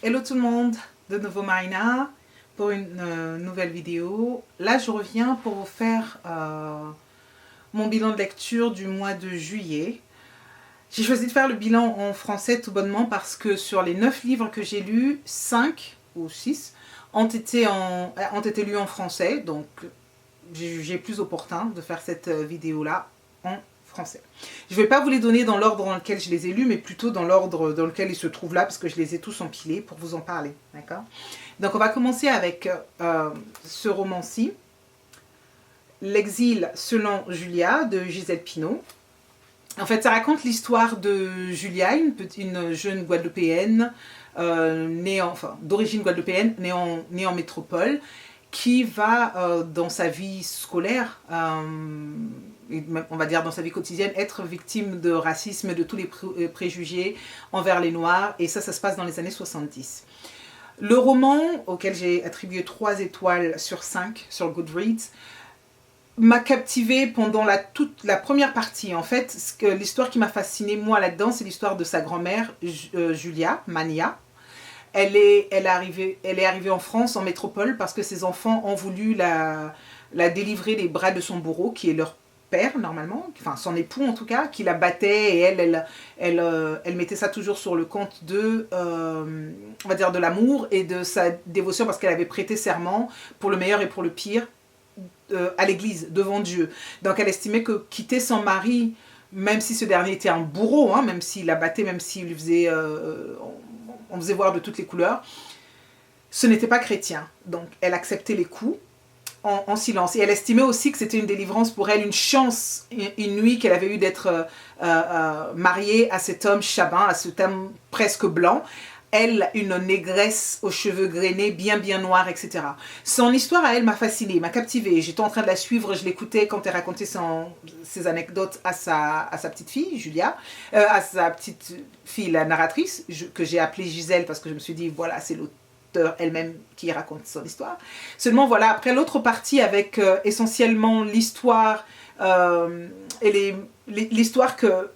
Hello tout le monde, de nouveau Marina pour une nouvelle vidéo. Là je reviens pour vous faire mon bilan de lecture du mois de juillet. J'ai choisi de faire le bilan en français tout bonnement parce que sur les 9 livres que j'ai lus, 5 ou 6 ont été lus en français. Donc j'ai jugé plus opportun de faire cette vidéo là en français. Je ne vais pas vous les donner dans l'ordre dans lequel je les ai lus, mais plutôt dans l'ordre dans lequel ils se trouvent là, parce que je les ai tous empilés pour vous en parler. D'accord ? Donc on va commencer avec ce roman-ci, L'exil selon Julia de Gisèle Pineau. En fait, ça raconte l'histoire de Julia, une jeune Guadeloupéenne, d'origine guadeloupéenne, née en métropole, qui va dans sa vie scolaire, on va dire dans sa vie quotidienne, être victime de racisme, de tous les préjugés envers les Noirs, et ça se passe dans les années 70. Le roman, auquel j'ai attribué 3 étoiles sur 5 sur Goodreads, m'a captivée pendant toute la première partie. En fait, l'histoire qui m'a fascinée, moi, là-dedans, c'est l'histoire de sa grand-mère, Julia, Mania. Elle est arrivée en France, en métropole, parce que ses enfants ont voulu la délivrer des bras de son bourreau, qui est leur père, normalement, enfin son époux en tout cas, qui la battait, et elle mettait ça toujours sur le compte de, on va dire, de l'amour et de sa dévotion, parce qu'elle avait prêté serment pour le meilleur et pour le pire à l'église, devant Dieu. Donc elle estimait que quitter son mari, même si ce dernier était un bourreau, hein, même s'il la battait, même s'il lui faisait... on faisait voir de toutes les couleurs, ce n'était pas chrétien. Donc elle acceptait les coups en silence. Et elle estimait aussi que c'était une délivrance pour elle, une chance inouïe qu'elle avait eue d'être mariée à cet homme chabin, à cet homme presque blanc. Elle, une négresse aux cheveux grainés, bien noirs, etc. Son histoire à elle m'a fascinée, m'a captivée. J'étais en train de la suivre, je l'écoutais quand elle racontait ses anecdotes à sa petite fille, Julia, à sa petite fille, la narratrice, que j'ai appelée Gisèle parce que je me suis dit, voilà, c'est l'auteur elle-même qui raconte son histoire. Seulement, voilà, après l'autre partie avec essentiellement l'histoire et l'histoire que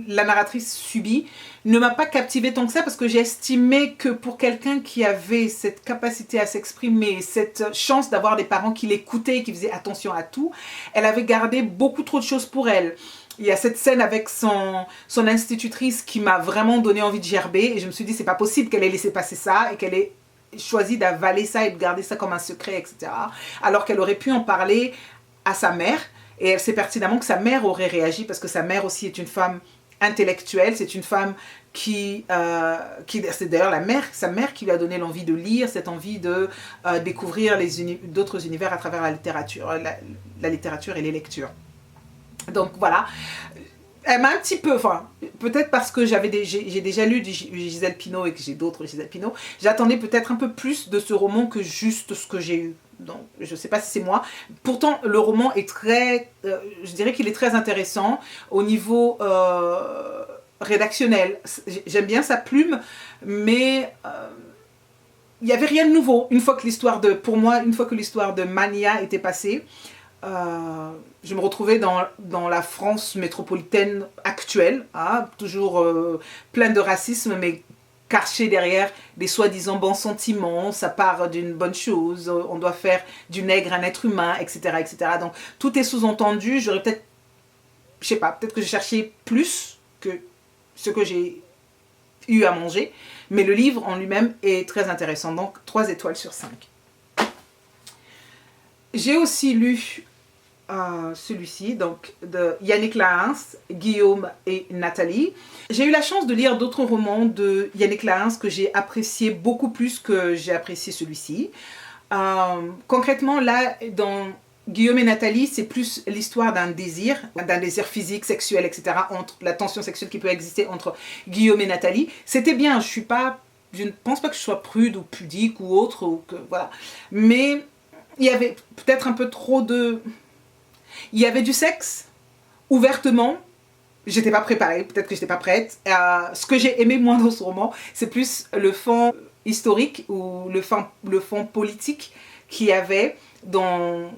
la narratrice subit, ne m'a pas captivée tant que ça, parce que j'ai estimé que pour quelqu'un qui avait cette capacité à s'exprimer, cette chance d'avoir des parents qui l'écoutaient, qui faisaient attention à tout, elle avait gardé beaucoup trop de choses pour elle. Il y a cette scène avec son institutrice qui m'a vraiment donné envie de gerber, et je me suis dit c'est pas possible qu'elle ait laissé passer ça et qu'elle ait choisi d'avaler ça et de garder ça comme un secret, etc. Alors qu'elle aurait pu en parler à sa mère, et elle sait pertinemment que sa mère aurait réagi, parce que sa mère aussi est une femme intellectuelle, c'est une femme c'est d'ailleurs sa mère qui lui a donné l'envie de lire, cette envie de découvrir d'autres univers à travers la littérature, la littérature et les lectures. Donc voilà, elle m'a un petit peu, enfin, peut-être parce que j'ai déjà lu Gisèle Pineau et que j'ai d'autres Gisèle Pineau, j'attendais peut-être un peu plus de ce roman que juste ce que j'ai eu. Donc, je ne sais pas si c'est moi. Pourtant, le roman est je dirais qu'il est très intéressant au niveau rédactionnel. J'aime bien sa plume, mais il n'y avait rien de nouveau. Pour moi, une fois que l'histoire de Mania était passée, je me retrouvais dans la France métropolitaine actuelle, hein, toujours pleine de racisme, mais caché derrière des soi-disant bons sentiments, ça part d'une bonne chose, on doit faire du nègre un être humain, etc. etc. Donc tout est sous-entendu, j'aurais peut-être, je sais pas, peut-être que j'ai cherché plus que ce que j'ai eu à manger, mais le livre en lui-même est très intéressant, donc 3 étoiles sur 5. J'ai aussi lu celui-ci, donc de Yannick Lahens, Guillaume et Nathalie. J'ai eu la chance de lire d'autres romans de Yannick Lahens que j'ai apprécié beaucoup plus que j'ai apprécié celui-ci. Concrètement, là, dans Guillaume et Nathalie, c'est plus l'histoire d'un désir physique, sexuel, etc., entre la tension sexuelle qui peut exister entre Guillaume et Nathalie. C'était bien, je ne pense pas que je sois prude ou pudique ou autre, voilà. Mais il y avait peut-être un peu trop de... Il y avait du sexe, ouvertement. J'étais pas préparée, peut-être que j'étais pas prête. Ce que j'ai aimé moins dans ce roman, c'est plus le fond historique ou le fond politique qu'il y avait dans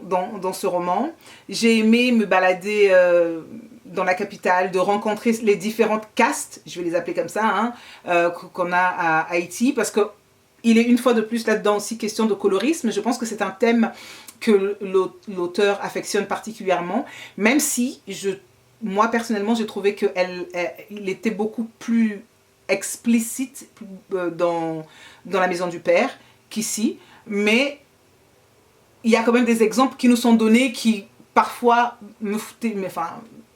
ce roman. J'ai aimé me balader dans la capitale, de rencontrer les différentes castes, je vais les appeler comme ça, hein, qu'on a à Haïti, parce que il est une fois de plus là-dedans aussi question de colorisme. Je pense que c'est un thème que l'auteur affectionne particulièrement, même si moi personnellement j'ai trouvé qu'il était beaucoup plus explicite dans La Maison du Père qu'ici, mais il y a quand même des exemples qui nous sont donnés qui parfois me foutaient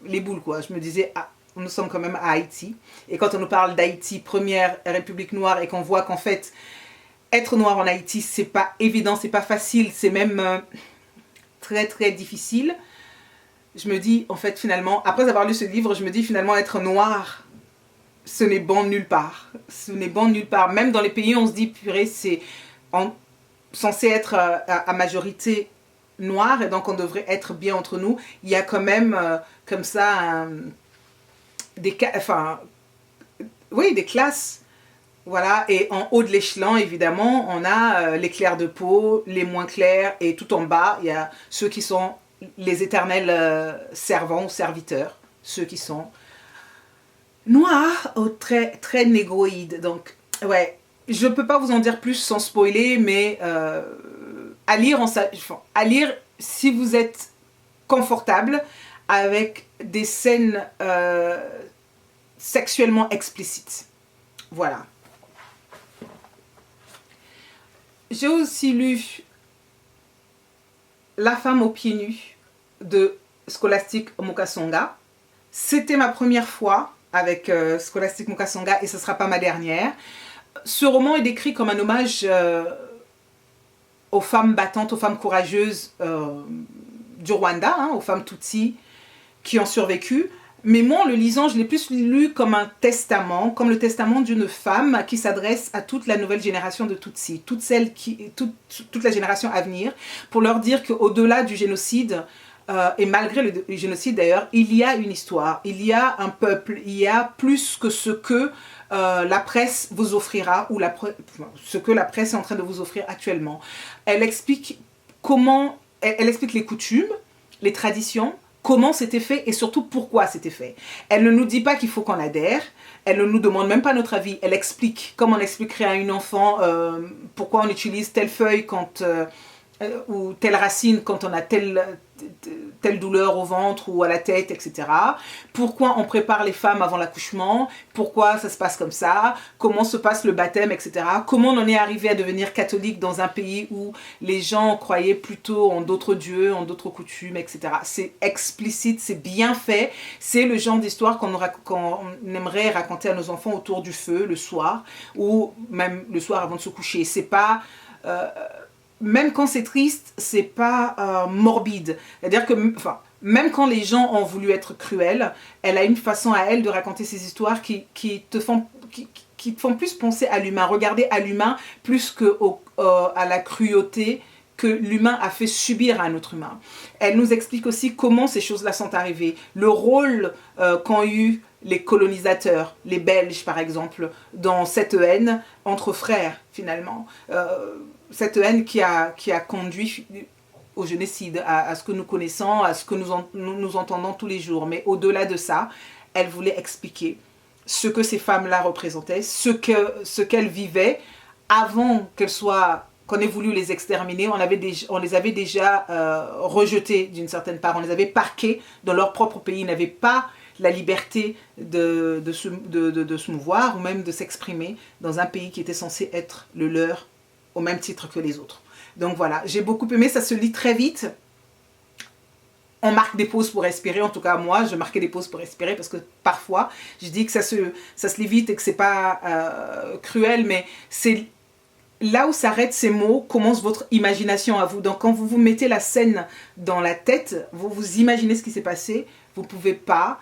les boules, quoi. Je me disais, ah, nous sommes quand même à Haïti, et quand on nous parle d'Haïti, première république noire, et qu'on voit qu'en fait être noir en Haïti, c'est pas évident, c'est pas facile, c'est même très très difficile. Je me dis, en fait, finalement, après avoir lu ce livre, je me dis finalement être noir, ce n'est bon nulle part. Ce n'est bon nulle part. Même dans les pays où on se dit, purée, c'est censé être à majorité noire, et donc on devrait être bien entre nous. Il y a quand même comme ça des classes. Voilà, et en haut de l'échelon, évidemment, on a les clairs de peau, les moins clairs, et tout en bas, il y a ceux qui sont les éternels servants ou serviteurs, ceux qui sont noirs ou très, très négroïdes. Donc, ouais, je ne peux pas vous en dire plus sans spoiler, mais à lire si vous êtes confortable avec des scènes sexuellement explicites. Voilà. J'ai aussi lu La femme aux pieds nus de Scholastic Mukasonga. C'était ma première fois avec Scholastic Mukasonga, et ce ne sera pas ma dernière. Ce roman est décrit comme un hommage aux femmes battantes, aux femmes courageuses du Rwanda, hein, aux femmes Tutsi qui ont survécu. Mais moi, en le lisant, je l'ai plus lu comme un testament, comme le testament d'une femme qui s'adresse à toute la nouvelle génération de Tutsi, toute la génération à venir, pour leur dire qu'au-delà du génocide, et malgré le génocide d'ailleurs, il y a une histoire, il y a un peuple, il y a plus que ce que la presse vous offrira, ou ce que la presse est en train de vous offrir actuellement. Elle explique elle explique les coutumes, les traditions, comment c'était fait et surtout pourquoi c'était fait. Elle ne nous dit pas qu'il faut qu'on adhère, elle ne nous demande même pas notre avis, elle explique, comme on expliquerait à une enfant pourquoi on utilise telle feuille ou telle racine quand on a telle douleur au ventre ou à la tête, etc. Pourquoi on prépare les femmes avant l'accouchement, pourquoi ça se passe comme ça, comment se passe le baptême, etc. Comment on en est arrivé à devenir catholique dans un pays où les gens croyaient plutôt en d'autres dieux, en d'autres coutumes, etc. C'est explicite, c'est bien fait, c'est le genre d'histoire qu'on aimerait raconter à nos enfants autour du feu le soir, ou même le soir avant de se coucher. C'est pas... même quand c'est triste, c'est pas morbide. C'est-à-dire que, même quand les gens ont voulu être cruels, elle a une façon à elle de raconter ces histoires qui te font plus penser à l'humain, regarder à l'humain plus à la cruauté que l'humain a fait subir à un autre humain. Elle nous explique aussi comment ces choses-là sont arrivées, le rôle qu'ont eu les colonisateurs, les Belges par exemple, dans cette haine entre frères finalement. Cette haine qui a conduit au génocide, à ce que nous connaissons, à ce que nous entendons tous les jours. Mais au-delà de ça, elle voulait expliquer ce que ces femmes-là représentaient, ce qu'elles vivaient avant qu'on ait voulu les exterminer. On les avait déjà rejetées d'une certaine part, on les avait parquées dans leur propre pays, ils n'avaient pas la liberté de se mouvoir ou même de s'exprimer dans un pays qui était censé être le leur au même titre que les autres. Donc voilà, j'ai beaucoup aimé, ça se lit très vite. On marque des pauses pour respirer, en tout cas moi, je marquais des pauses pour respirer parce que parfois, je dis que ça se lit vite et que c'est pas cruel, mais c'est là où s'arrêtent ces mots, commence votre imagination à vous. Donc quand vous vous mettez la scène dans la tête, vous vous imaginez ce qui s'est passé, vous ne pouvez pas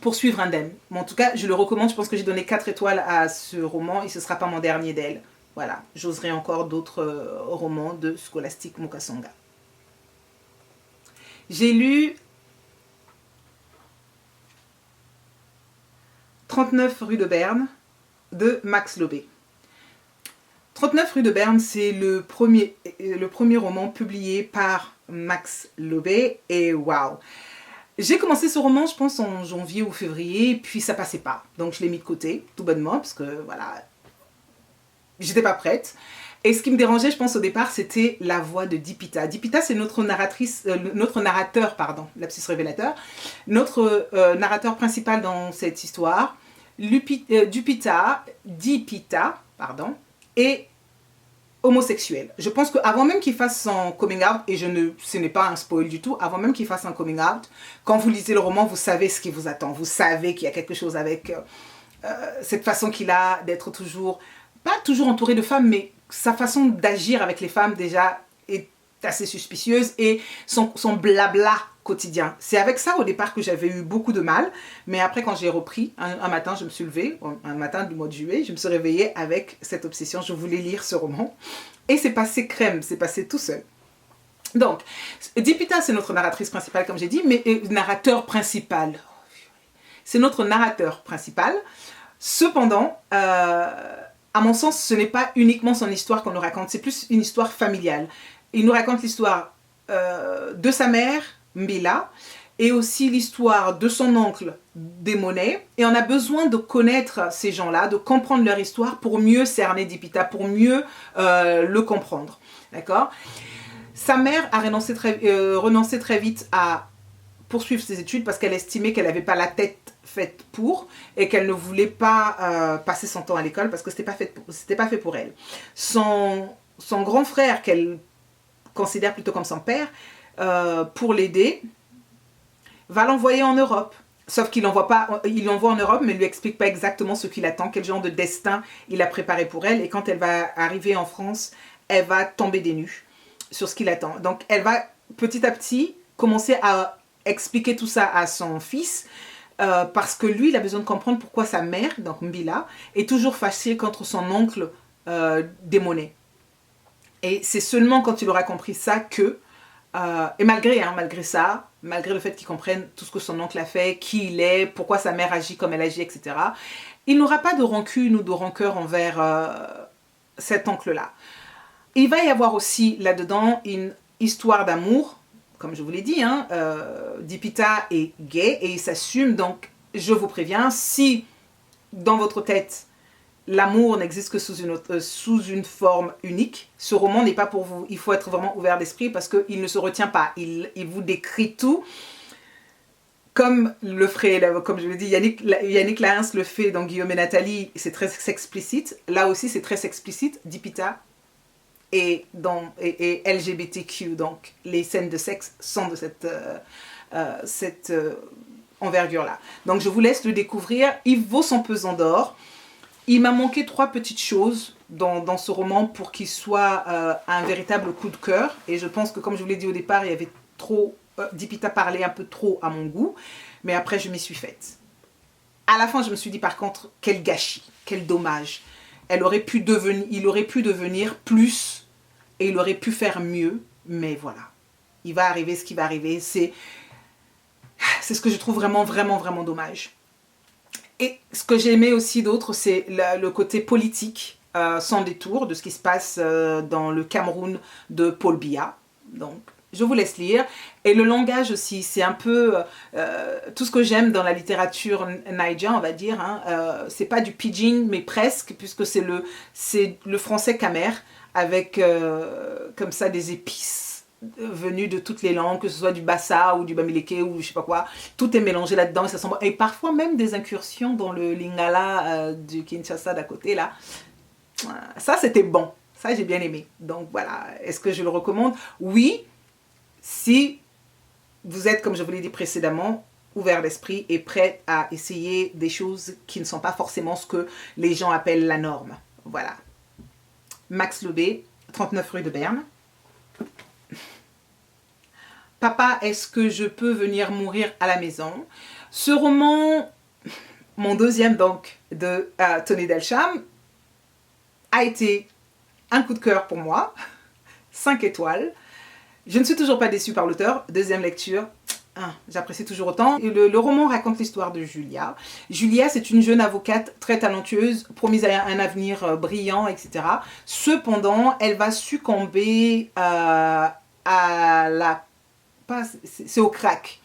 poursuivre indemne. Mais en tout cas, je le recommande, je pense que j'ai donné 4 étoiles à ce roman et ce ne sera pas mon dernier d'elle. Voilà, j'oserai encore d'autres romans de Scholastic Mukasonga. J'ai lu 39 rue de Berne de Max Lobé. 39 rue de Berne, c'est le premier roman publié par Max Lobé et waouh! J'ai commencé ce roman, je pense, en janvier ou février, puis ça passait pas. Donc je l'ai mis de côté, tout bonnement, parce que voilà, j'étais pas prête. Et ce qui me dérangeait, je pense, au départ, c'était la voix de Deepita. Deepita, c'est notre narrateur, pardon, lapsus révélateur, notre narrateur principal dans cette histoire. Deepita, pardon, est homosexuel. Je pense qu'avant même qu'il fasse son coming out, et ce n'est pas un spoil du tout, avant même qu'il fasse un coming out, quand vous lisez le roman, vous savez ce qui vous attend. Vous savez qu'il y a quelque chose avec cette façon qu'il a d'être toujours, pas toujours entouré de femmes, mais sa façon d'agir avec les femmes déjà est assez suspicieuse, et son blabla quotidien. C'est avec ça au départ que j'avais eu beaucoup de mal, mais après quand j'ai repris, un matin je me suis levée, un matin du mois de juillet, je me suis réveillée avec cette obsession, je voulais lire ce roman, et c'est passé crème, c'est passé tout seul. Donc, Deepita c'est notre narratrice principale comme j'ai dit, mais narrateur principal, c'est notre narrateur principal. Cependant, à mon sens, ce n'est pas uniquement son histoire qu'on nous raconte, c'est plus une histoire familiale. Il nous raconte l'histoire de sa mère, Mbila, et aussi l'histoire de son oncle, Démoné. Et on a besoin de connaître ces gens-là, de comprendre leur histoire pour mieux cerner Deepita, pour mieux le comprendre. D'accord ? Sa mère a renoncé très vite à poursuivre ses études parce qu'elle estimait qu'elle n'avait pas la tête faite pour, et qu'elle ne voulait pas passer son temps à l'école parce que c'était pas fait pour elle. Son grand frère, qu'elle considère plutôt comme son père, pour l'aider, va l'envoyer en Europe. Sauf qu'il l'envoie en Europe, mais ne lui explique pas exactement ce qui l'attend, quel genre de destin il a préparé pour elle. Et quand elle va arriver en France, elle va tomber des nues sur ce qui l'attend. Donc elle va petit à petit commencer à expliquer tout ça à son fils, parce que lui, il a besoin de comprendre pourquoi sa mère, donc Mbila, est toujours fâchée contre son oncle Démoné. Et c'est seulement quand il aura compris ça que, et malgré ça, malgré le fait qu'il comprenne tout ce que son oncle a fait, qui il est, pourquoi sa mère agit comme elle agit, etc., il n'aura pas de rancune ou de rancœur envers cet oncle-là. Il va y avoir aussi là-dedans une histoire d'amour, comme je vous l'ai dit, Deepita est gay et il s'assume, donc je vous préviens, si dans votre tête l'amour n'existe que sous une forme unique, ce roman n'est pas pour vous. Il faut être vraiment ouvert d'esprit parce qu'il ne se retient pas. Il vous décrit tout comme le ferait, comme je l'ai dit, Yannick Lahens le fait dans Guillaume et Nathalie, c'est très explicite. Là aussi, c'est très explicite. Deepita et LGBTQ, donc les scènes de sexe sont de cette envergure-là. Donc je vous laisse le découvrir. Il vaut son pesant d'or. Il m'a manqué 3 petites choses dans ce roman pour qu'il soit un véritable coup de cœur. Et je pense que, comme je vous l'ai dit au départ, il y avait trop... Deepita parlait un peu trop à mon goût. Mais après, je m'y suis faite. À la fin, je me suis dit, par contre, quel gâchis, quel dommage. Il aurait pu devenir plus et il aurait pu faire mieux. Mais voilà, il va arriver ce qui va arriver. C'est ce que je trouve vraiment, vraiment, vraiment dommage. Et ce que j'ai aimé aussi d'autre, c'est le côté politique, sans détour, de ce qui se passe dans le Cameroun de Paul Biya. Donc, je vous laisse lire. Et le langage aussi, c'est un peu tout ce que j'aime dans la littérature naija, on va dire. C'est pas du pidgin, mais presque, puisque c'est le français camer, avec comme ça des épices venues de toutes les langues, que ce soit du bassa ou du bamileke ou je sais pas quoi. Tout est mélangé là-dedans et ça semble... Et parfois même des incursions dans le lingala du Kinshasa d'à côté, là. Ça, c'était bon. Ça, j'ai bien aimé. Donc voilà, est-ce que je le recommande? Oui, si vous êtes, comme je vous l'ai dit précédemment, ouvert d'esprit et prêt à essayer des choses qui ne sont pas forcément ce que les gens appellent la norme. Voilà. Max Lobé, 39 rue de Berne. Papa, est-ce que je peux venir mourir à la maison? Ce roman, mon deuxième donc, de Tony Delsham, a été un coup de cœur pour moi. 5 étoiles. Je ne suis toujours pas déçue par l'auteur. Deuxième lecture, j'apprécie toujours autant. Le roman raconte l'histoire de Julia. Julia, c'est une jeune avocate très talentueuse, promise à un avenir brillant, etc. Cependant, elle va succomber à la... C'est au crack.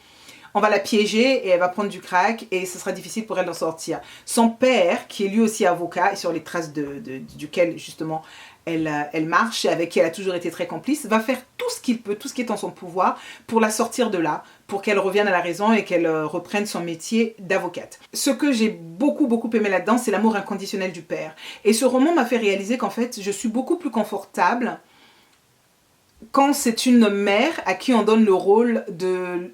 on va la piéger et elle va prendre du crack et ce sera difficile pour elle d'en sortir. Son père, qui est lui aussi avocat et sur les traces duquel justement elle marche et avec qui elle a toujours été très complice, va faire tout ce qu'il peut, tout ce qui est en son pouvoir pour la sortir de là, pour qu'elle revienne à la raison et qu'elle reprenne son métier d'avocate. Ce que j'ai beaucoup aimé là-dedans, c'est l'amour inconditionnel du père. Et ce roman m'a fait réaliser qu'en fait, je suis beaucoup plus confortable quand c'est une mère à qui on donne le rôle de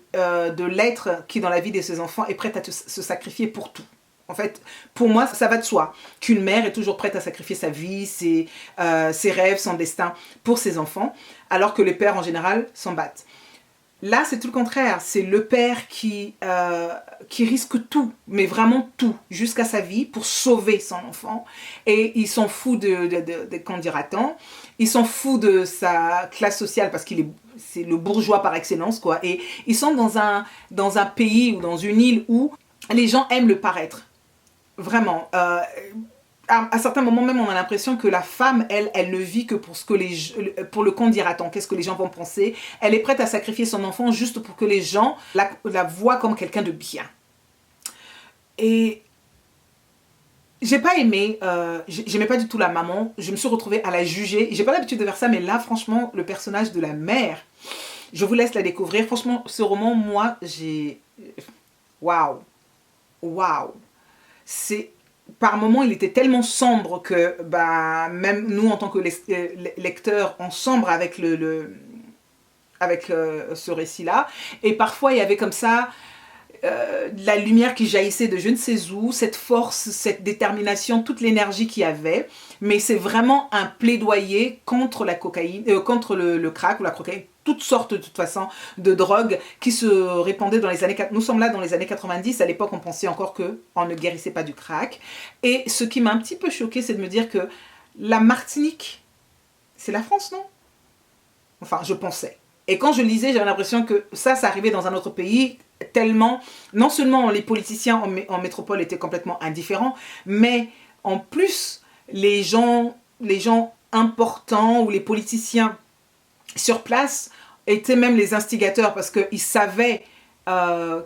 l'être qui, dans la vie de ses enfants, est prête à se sacrifier pour tout. En fait, pour moi, ça va de soi qu'une mère est toujours prête à sacrifier sa vie, ses rêves, son destin pour ses enfants, alors que les pères, en général, s'en battent. Là, c'est tout le contraire. C'est le père qui risque tout, mais vraiment tout, jusqu'à sa vie pour sauver son enfant. Et il s'en fout de qu'en dira-t-on. Il s'en fout de sa classe sociale parce c'est le bourgeois par excellence, quoi. Et ils sont dans un pays ou dans une île où les gens aiment le paraître. Vraiment. À certains moments même, on a l'impression que la femme, elle ne vit que pour le qu'en dira-t-on, qu'est-ce que les gens vont penser. Elle est prête à sacrifier son enfant juste pour que les gens la voient comme quelqu'un de bien. Et j'ai pas aimé, j'aimais pas du tout la maman, je me suis retrouvée à la juger. J'ai pas l'habitude de faire ça, mais là, franchement, le personnage de la mère, je vous laisse la découvrir. Franchement, ce roman, moi, waouh. Par moments, il était tellement sombre que même nous, en tant que lecteurs, on sombre avec ce récit-là. Et parfois, il y avait comme ça la lumière qui jaillissait de je ne sais où, cette force, cette détermination, toute l'énergie qu'il y avait. Mais c'est vraiment un plaidoyer contre la cocaïne, contre le crack ou la cocaïne, toutes sortes de toute façon de drogues qui se répandaient dans les années... Nous sommes là dans les années 90, à l'époque on pensait encore qu'on ne guérissait pas du crack. Et ce qui m'a un petit peu choquée, c'est de me dire que la Martinique, c'est la France, non? Enfin, je pensais. Et quand je lisais, j'avais l'impression que ça arrivait dans un autre pays, tellement... Non seulement les politiciens en métropole étaient complètement indifférents, mais en plus, les gens importants ou les politiciens sur place étaient même les instigateurs parce qu'ils savaient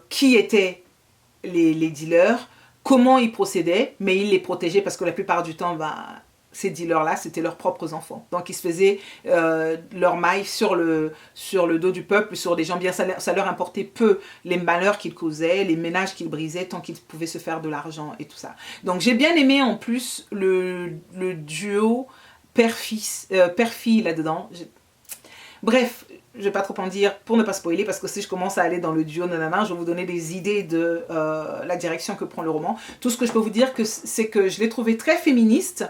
qui étaient les dealers, comment ils procédaient, mais ils les protégeaient parce que la plupart du temps, ces dealers-là, c'était leurs propres enfants. Donc ils se faisaient leur maille sur le dos du peuple, sur des gens bien. Ça leur importait peu les malheurs qu'ils causaient, les ménages qu'ils brisaient, tant qu'ils pouvaient se faire de l'argent et tout ça. Donc j'ai bien aimé en plus le duo père-fille là-dedans. Bref, je ne vais pas trop en dire pour ne pas spoiler, parce que si je commence à aller dans le duo nanana, je vais vous donner des idées de la direction que prend le roman. Tout ce que je peux vous dire, c'est que je l'ai trouvé très féministe.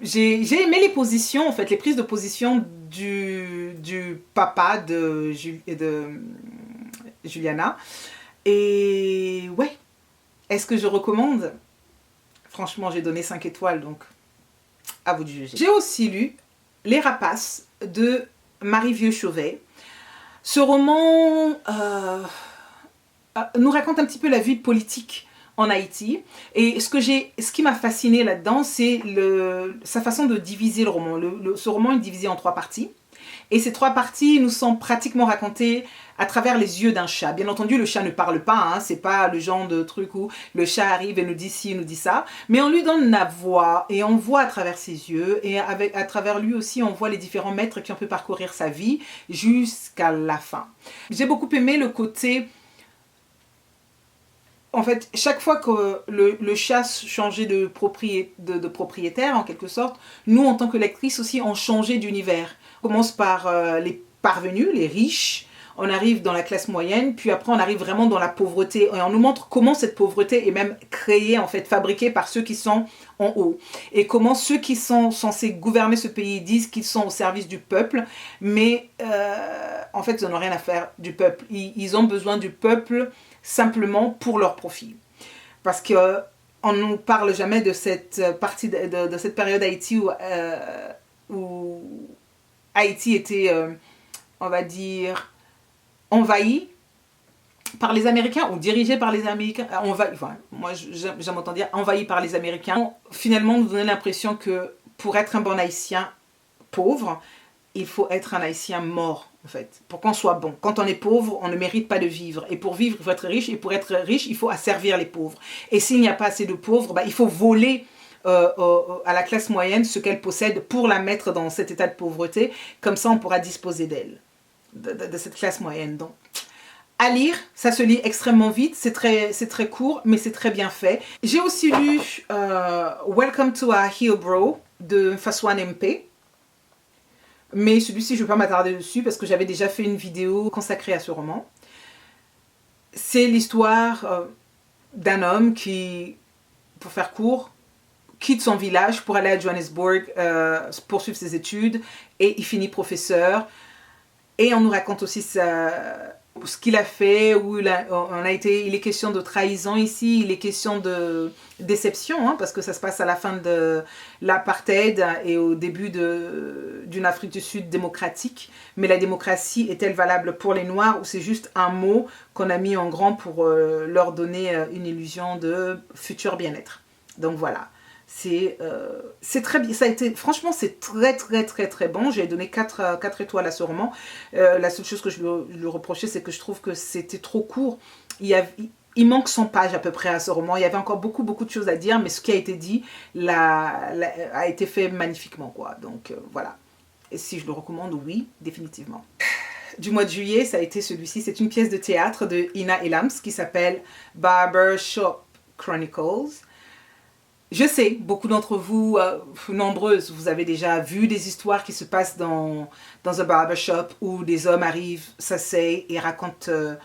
J'ai aimé les positions, en fait, les prises de position du papa de Juliana. Et ouais, est-ce que je recommande? Franchement, j'ai donné 5 étoiles, donc à vous de juger. J'ai aussi lu Les Rapaces de Marie Vieux-Chauvet. Ce roman nous raconte un petit peu la vie politique en Haïti. Et ce qui m'a fasciné là-dedans, c'est sa façon de diviser le roman. Ce roman est divisé en 3 parties. Et ces 3 parties nous sont pratiquement racontées à travers les yeux d'un chat. Bien entendu, le chat ne parle pas, hein, c'est pas le genre de truc où le chat arrive et nous dit ci, nous dit ça, mais on lui donne la voix et on voit à travers ses yeux et à travers lui aussi, on voit les différents maîtres qui ont pu parcourir sa vie jusqu'à la fin. J'ai beaucoup aimé le côté... En fait, chaque fois que le chat changeait de propriétaire, en quelque sorte, nous, en tant que lectrices aussi, on changeait d'univers. On commence par les parvenus, les riches, on arrive dans la classe moyenne, puis après on arrive vraiment dans la pauvreté. Et on nous montre comment cette pauvreté est même créée, en fait, fabriquée par ceux qui sont en haut. Et comment ceux qui sont censés gouverner ce pays disent qu'ils sont au service du peuple, mais en fait, ils n'en ont rien à faire du peuple. Ils ont besoin du peuple simplement pour leur profit. Parce qu'on ne nous parle jamais de cette partie, de cette période Haïti où Haïti était, on va dire, envahi par les Américains ou dirigé par les Américains. Moi, j'aime entendre dire envahi par les Américains. Finalement, nous donner l'impression que pour être un bon Haïtien pauvre, il faut être un Haïtien mort en fait, pour qu'on soit bon. Quand on est pauvre, on ne mérite pas de vivre. Et pour vivre, il faut être riche. Et pour être riche, il faut asservir les pauvres. Et s'il n'y a pas assez de pauvres, il faut voler à la classe moyenne ce qu'elle possède pour la mettre dans cet état de pauvreté. Comme ça, on pourra disposer d'elle, de cette classe moyenne. Donc, à lire, ça se lit extrêmement vite, c'est très court, mais c'est très bien fait. J'ai aussi lu Welcome to our Hillbrow de Faswan MP. Mais celui-ci, je ne vais pas m'attarder dessus parce que j'avais déjà fait une vidéo consacrée à ce roman. C'est l'histoire d'un homme qui, pour faire court, quitte son village pour aller à Johannesburg, poursuivre ses études, et il finit professeur. Et on nous raconte aussi ce qu'il a fait, où il est question de trahison ici, il est question de déception, parce que ça se passe à la fin de l'apartheid et au début d'une Afrique du Sud démocratique. Mais la démocratie est-elle valable pour les Noirs ou c'est juste un mot qu'on a mis en grand pour leur donner une illusion de futur bien-être? Donc voilà. C'est très bien, ça a été, franchement c'est très bon. J'ai donné 4 étoiles à ce roman. La seule chose que je lui reprochais, c'est que je trouve que c'était trop court. Il manque 100 pages à peu près à ce roman. Il y avait encore beaucoup de choses à dire, mais ce qui a été dit a été fait magnifiquement, quoi. Donc voilà. Et si je le recommande, oui, définitivement. Du mois de juillet, ça a été celui-ci. C'est une pièce de théâtre de Ina Elams qui s'appelle Barbershop Chronicles. Je sais, beaucoup d'entre vous, nombreuses, vous avez déjà vu des histoires qui se passent dans un barbershop où des hommes arrivent, s'asseyent et racontent,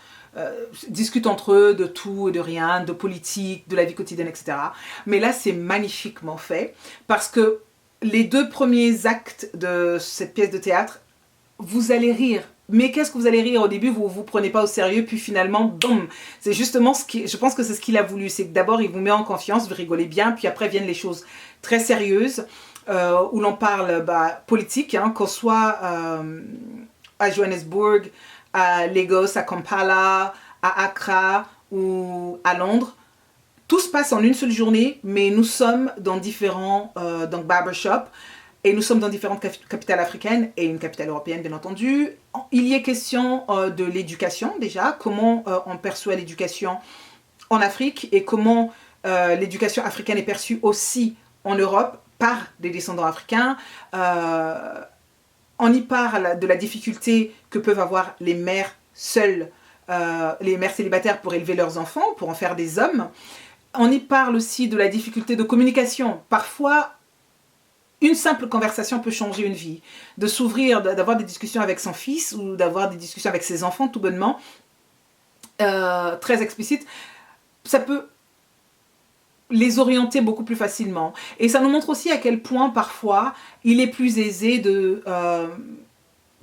discutent entre eux de tout et de rien, de politique, de la vie quotidienne, etc. Mais là, c'est magnifiquement fait parce que les 2 premiers actes de cette pièce de théâtre, vous allez rire. Mais qu'est-ce que vous allez rire au début, vous ne vous prenez pas au sérieux, puis finalement, boum. C'est justement je pense que c'est ce qu'il a voulu. C'est que d'abord, il vous met en confiance, vous rigolez bien, puis après viennent les choses très sérieuses, où l'on parle politique, qu'on soit à Johannesburg, à Lagos, à Kampala, à Accra ou à Londres. Tout se passe en une seule journée, mais nous sommes dans différents barbershops. Et nous sommes dans différentes capitales africaines et une capitale européenne, bien entendu. Il y est question de l'éducation, déjà. Comment on perçoit l'éducation en Afrique et comment l'éducation africaine est perçue aussi en Europe par des descendants africains. On y parle de la difficulté que peuvent avoir les mères seules, les mères célibataires pour élever leurs enfants, pour en faire des hommes. On y parle aussi de la difficulté de communication. Parfois, une simple conversation peut changer une vie. De s'ouvrir, d'avoir des discussions avec son fils ou d'avoir des discussions avec ses enfants, tout bonnement, très explicite, ça peut les orienter beaucoup plus facilement. Et ça nous montre aussi à quel point, parfois, il est plus aisé de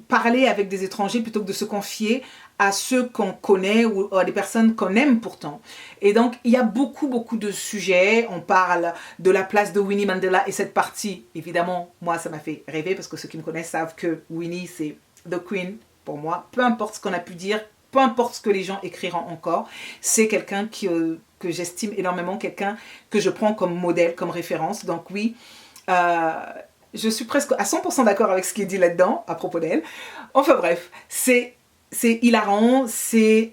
parler avec des étrangers plutôt que de se confier à ceux qu'on connaît ou à des personnes qu'on aime pourtant. Et donc, il y a beaucoup de sujets. On parle de la place de Winnie Mandela et cette partie, évidemment, moi, ça m'a fait rêver parce que ceux qui me connaissent savent que Winnie, c'est the queen pour moi. Peu importe ce qu'on a pu dire, peu importe ce que les gens écriront encore, c'est quelqu'un que j'estime énormément, quelqu'un que je prends comme modèle, comme référence. Donc oui, je suis presque à 100% d'accord avec ce qui est dit là-dedans, à propos d'elle. Enfin bref, c'est hilarant, c'est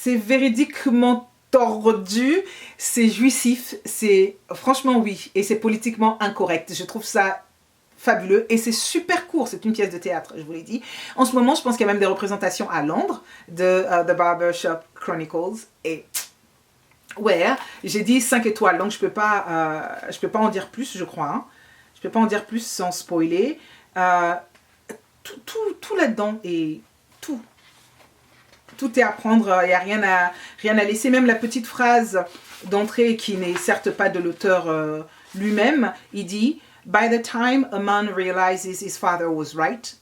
véridiquement tordu, c'est jouissif, c'est franchement oui, et c'est politiquement incorrect. Je trouve ça fabuleux et c'est super court, c'est une pièce de théâtre, je vous l'ai dit. En ce moment, je pense qu'il y a même des représentations à Londres de The Barbershop Chronicles et ouais, j'ai dit 5 étoiles, donc je peux pas en dire plus, je crois. Hein. Je peux pas en dire plus sans spoiler. Tout là-dedans est tout est à prendre, il n'y a rien à laisser. Même la petite phrase d'entrée qui n'est certes pas de l'auteur lui-même, il dit « By the time a man realizes his father was right,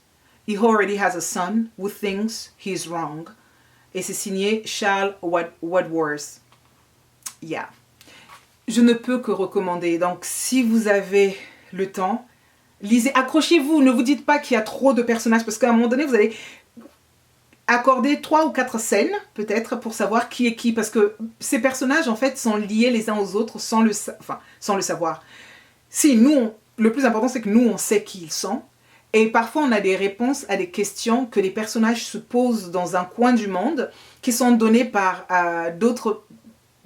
he already has a son who thinks he's wrong. » Et c'est signé Charles Woodworth. Yeah. Je ne peux que recommander. Donc, si vous avez le temps, lisez, accrochez-vous, ne vous dites pas qu'il y a trop de personnages, parce qu'à un moment donné, vous allez accorder 3 ou 4 scènes, peut-être, pour savoir qui est qui, parce que ces personnages, en fait, sont liés les uns aux autres sans le savoir. Si, nous, le plus important, c'est que nous, on sait qui ils sont, Et parfois, on a des réponses à des questions que les personnages se posent dans un coin du monde, qui sont données par d'autres,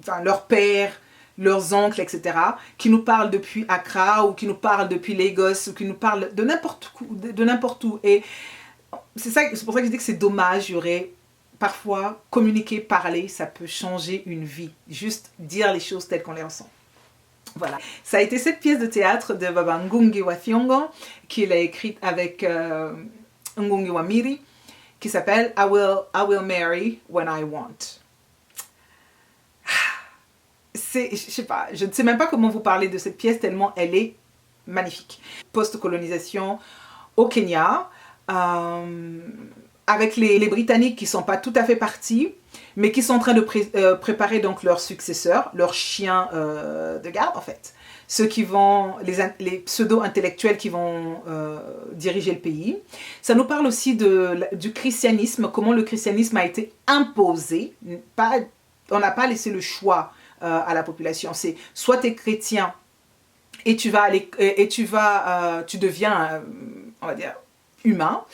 enfin, leurs pères, leurs oncles, etc., qui nous parlent depuis Accra, ou qui nous parlent depuis Lagos, ou qui nous parlent de n'importe où. Et c'est pour ça que je dis que c'est dommage, il y aurait parfois communiquer, parler, ça peut changer une vie. Juste dire les choses telles qu'on les ressent. Voilà. Ça a été cette pièce de théâtre de Baba Ngugi wa Thiong'o qu'il a écrite avec Ngugi wa Miri, qui s'appelle I will marry when I want. Je ne sais même pas comment vous parler de cette pièce tellement elle est magnifique. Post-colonisation au Kenya, avec les Britanniques qui ne sont pas tout à fait partis, mais qui sont en train de préparer donc leurs successeurs, leurs chiens de garde en fait. Ceux qui vont, les pseudo-intellectuels qui vont diriger le pays. Ça nous parle aussi du christianisme, comment le christianisme a été imposé. On n'a pas laissé le choix à la population. C'est soit tu es chrétien et tu deviens, on va dire, humain,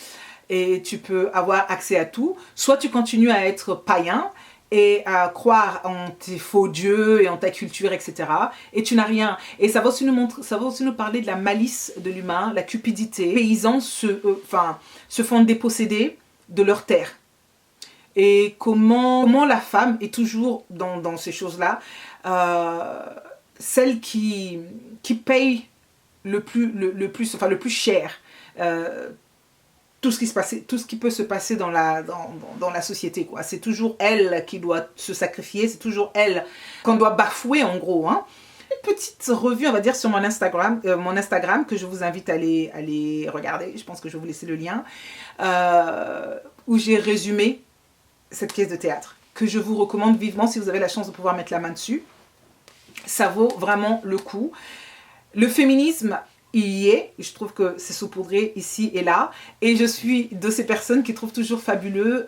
et tu peux avoir accès à tout, soit tu continues à être païen et à croire en tes faux dieux et en ta culture, etc. Et tu n'as rien. Et ça va aussi nous parler de la malice de l'humain, la cupidité. Les paysans se font déposséder de leurs terres. Et comment la femme est toujours dans ces choses-là, celle qui paye le plus cher tout ce qui peut se passer dans la société, quoi. C'est toujours elle qui doit se sacrifier, c'est toujours elle qu'on doit bafouer, en gros, hein. Une petite revue, on va dire, sur mon Instagram que je vous invite à aller regarder. Je pense que je vais vous laisser le lien, où j'ai résumé cette pièce de théâtre, que je vous recommande vivement si vous avez la chance de pouvoir mettre la main dessus. Ça vaut vraiment le coup. Le féminisme, il y est, je trouve que c'est saupoudré ici et là, et je suis de ces personnes qui trouvent toujours fabuleux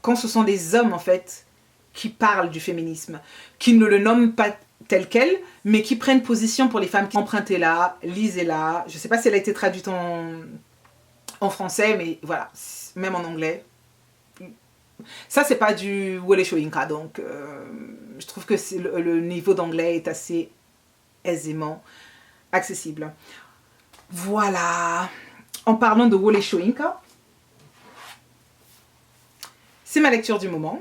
quand ce sont des hommes en fait qui parlent du féminisme, qui ne le nomment pas tel quel, mais qui prennent position pour les femmes. Empruntez-la, lisez-la, je ne sais pas si elle a été traduite en français, mais voilà, même en anglais. Ça, c'est pas du Wole Soyinka, donc je trouve que le niveau d'anglais est assez aisément accessible. Voilà. En parlant de Wole Soyinka, c'est ma lecture du moment.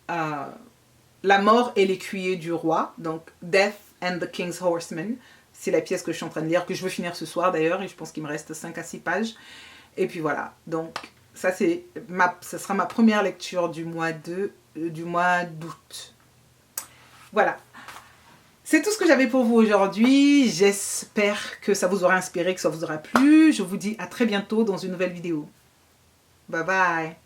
La mort et l'écuyer du roi, donc Death and the King's Horseman. C'est la pièce que je suis en train de lire, que je veux finir ce soir d'ailleurs, et je pense qu'il me reste 5 à 6 pages. Et puis voilà, donc ça sera ma première lecture du mois d'août. Voilà. C'est tout ce que j'avais pour vous aujourd'hui. J'espère que ça vous aura inspiré, que ça vous aura plu. Je vous dis à très bientôt dans une nouvelle vidéo. Bye bye.